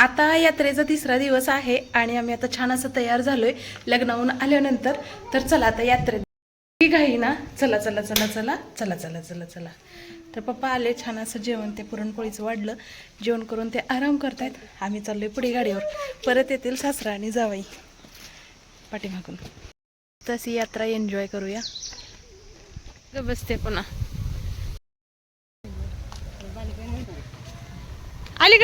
आता यात्रेचा 3रा दिवस आहे आणि आम्ही आता छान असं तयार झालोय लग्नाहून आल्यानंतर. तर चला आता यात्रेत घाई ना, चला चला चला चला चला चला चला चला. तर पप्पा आले, छान असं जेवण ते पुरणपोळीचं वाढलं, जेवण करून ते आराम करतायत. आम्ही चाललोय पुढे गाडीवर, परत येतील सासरा आणि जावई पाठीमागून. तशी यात्रा एन्जॉय करूया. बसते पुन्हा अलीकडे.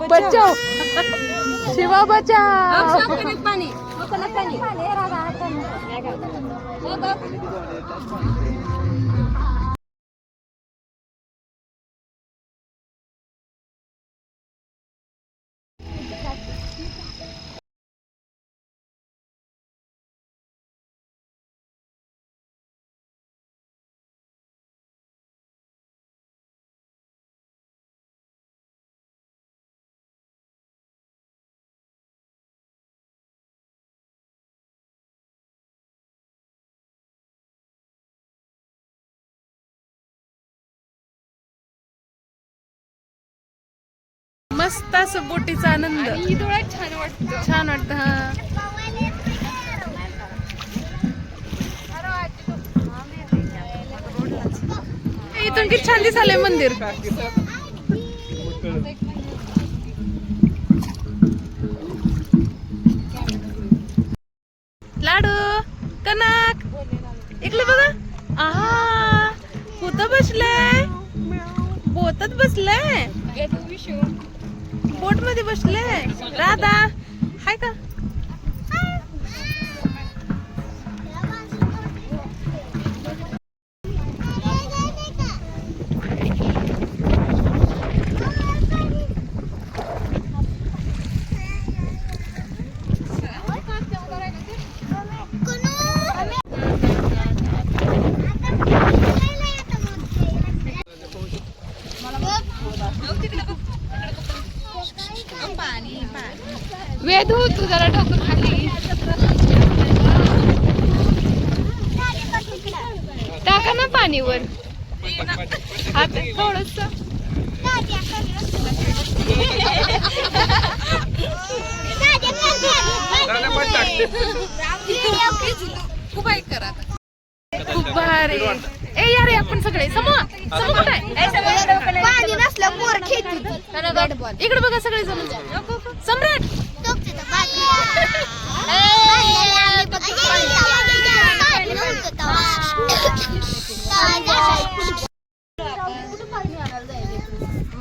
बचाओ शिवा बचाओ. मस्त असं बोटीचा आनंद. छान वाटतं, छान वाटतं. हा, इथून किती छान दिसालंय मंदिर. लाडू कनक इकडे बघा. आहा, कुठं बसलाय? बोटात बसलाय, बोट मध्ये बसलाय. राधा हाय का? वेद हो तू जरा डोकं खाली टाका ना पाणीवर. आता थोडस खूप भारी. ए यार आपण सगळे इकडे बघा सगळे जण. सम्राट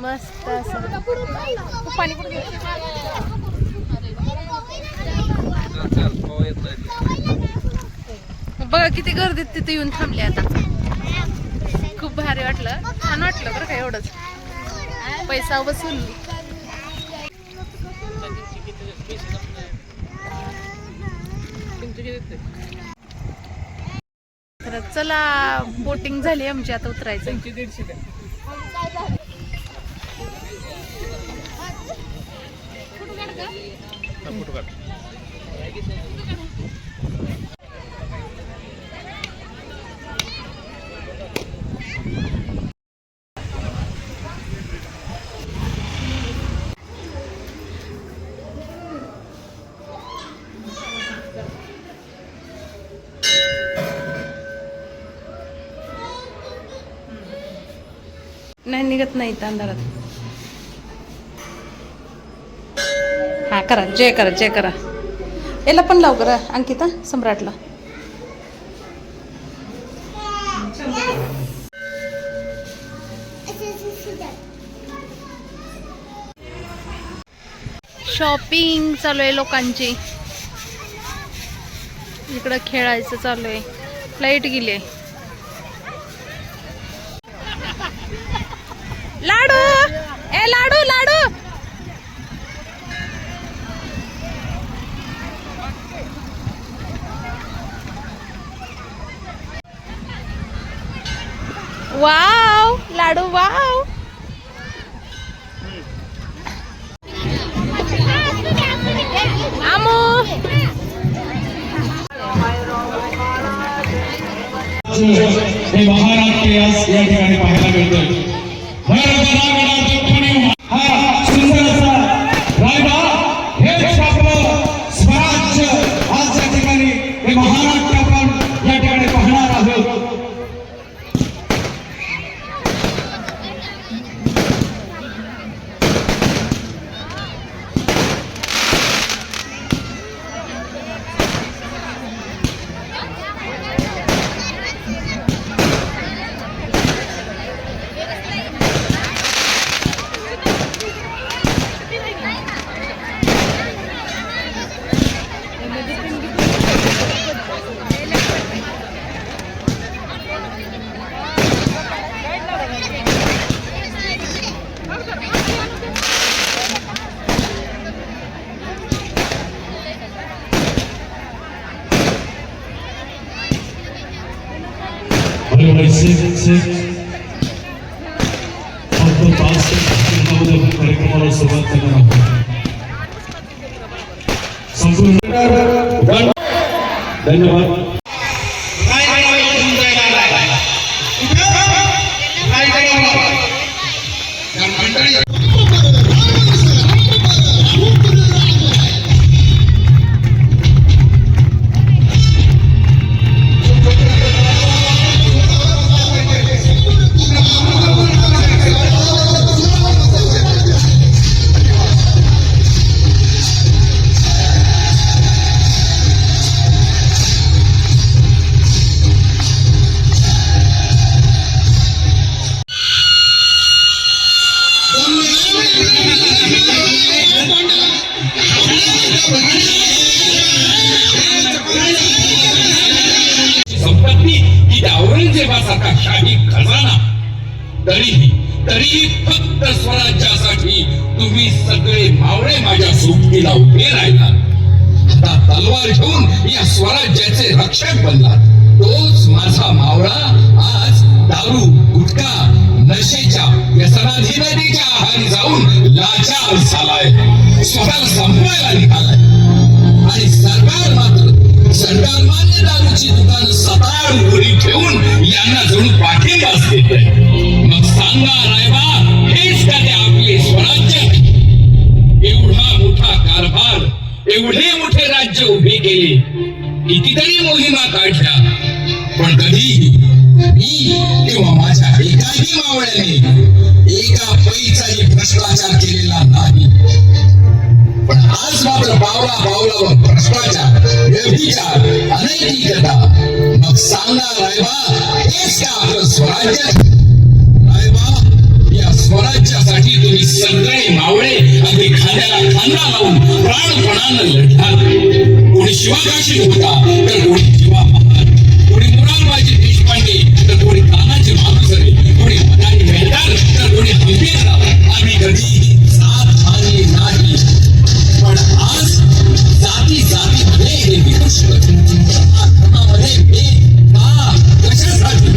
मस्त असं पाणी कुठे. बघा किती गर्दीत तिथे येऊन थांबले. आता खूप भारी वाटलं, छान वाटलं बरं का. एवढंच पैसा वसूल. तर चला बोटिंग झाली आमची, आता उतरायचं. नाही निघत नाही अंधारात. हा करा, जय करा, जय करा. याला पण लाव करा अंकिता, सम्राटला. शॉपिंग चालू आहे लोकांची. इकडं खेळायचं चालू आहे. फ्लाईट गेली. लाडू ए लाडू लाडू. वाव लाडू वाव. आमू स्वराज्य हे महानाट्य या ठिकाणी पाहायला मिळतं. हा सुंदर असा रायबा हेच आपलं स्वराज्य आज या ठिकाणी हे महानाट्य आपण या ठिकाणी पाहणार आहोत. कार्यक्रमाला सुरुवात करणार आहोत. संपूर्ण धन्यवाद. संपत्ती ही औरंगजेबासारखा शाही खजाना, तरीही फक्त स्वराज्यासाठी तुम्ही सगळे मावळे माझ्या सोबतीला उभे राहिलात. आता तलवार घेऊन या स्वराज्याचे रक्षक बनलात. तोच माझा मावळा आज दारू, गुटखा, नशेच्या व्यसनाधीनतेच्या आहारी जाऊन लाचार झालाय, स्वतःला संपवायला निघालाय. आणि सरकार मान्य दारूची दुकान सताळ उघडी ठेवून यांना जणू पाठिंबाच देतंय. मग सांगा रायबा, हेच का ते आपले स्वराज्य? एवढा मोठा कारभार, एवढे मोठे राज्य उभे केले, कितीतरी मोहिमा काढल्या, पण कधी मी किंवा माझ्या एकाही मावळ्याने एका पैसाही भ्रष्टाचार केलेला नाही. पण आज मात्र पावलावर भ्रष्टाचार, व्यभिचार, अनैतिकता. मग सांगा रायबा, हेच का आपलं स्वराज्य? रायबा, या स्वराज्यासाठी तुम्ही सगळे मावळे अगदी खांद्याला खांदा लावून प्राणपणानं लढलात. कोणी शिवाकाशी होता तर कोणी जीवा महार, कोणी मुरारबाजी देशपांडे तर कोणी तानाजी मालुसरे, कोणी मनाली मेहतार तर कोणी हंबीरराव. आम्ही कधीही जात मानली नाही. पण आज जातीमध्ये हे विकृष्ट, धर्मामध्ये भेद का, कशासाठी?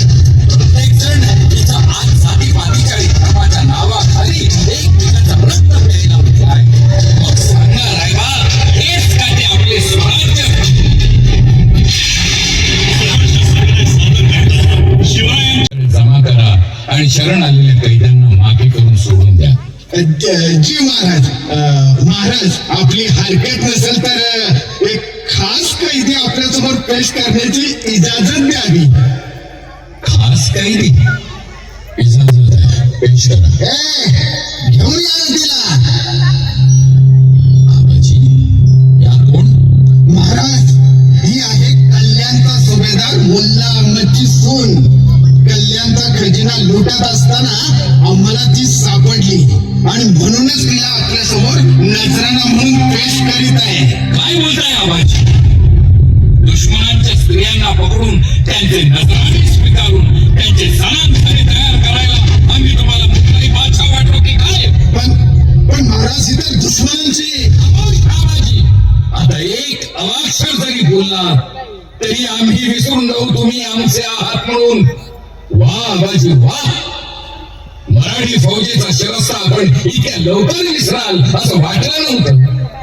प्रत्येक जण इथं आज जातीपातीच्या धर्माच्या नावाखाली एकमेकांचा रक्त प्यायला उठलाय. मग सांगा रायबा, हेच का ते आपले स्वराज्य? जमा करा आणि शरण आलेल्या कैद्यांना माफी करून सोडून द्या. जी महाराज आपली हरकत नसेल तर एक खास कैदी आपल्यासमोर पेश करण्याची इजाजत द्यावी. खास कैदी? इजाजत आहे, पेश करा. घेऊन या तिला. आबाजी, या कोण? महाराज, ही आहे कल्याणचा सुभेदार मुल्ला अहमदची सून. कल्याणचा खजिना लुटत असताना आम्हाला ती सापडली आणि म्हणूनच तिला आपल्या समोर नजराना म्हणून पेश करीत आहे. काय बोलताय आबाजी? दुश्मनांच्या स्त्रियांना पकडून त्यांचे नजराने स्वीकारून त्यांचे सणांखाने तयार करायला आम्ही तुम्हाला मुख्य बादशाह वाटलो की काय? पण महाराज, इतर दुश्मनांची आबाजी, आता एक अवाक्षर जरी बोलला तरी आम्ही विसरून जाऊ तुम्ही आमचे आहात म्हणून. वा आबाजी वा, मराठी फौजेचा शिरस्ता आपण इतक्या लवकर विसराल असं वाटलं नव्हतं.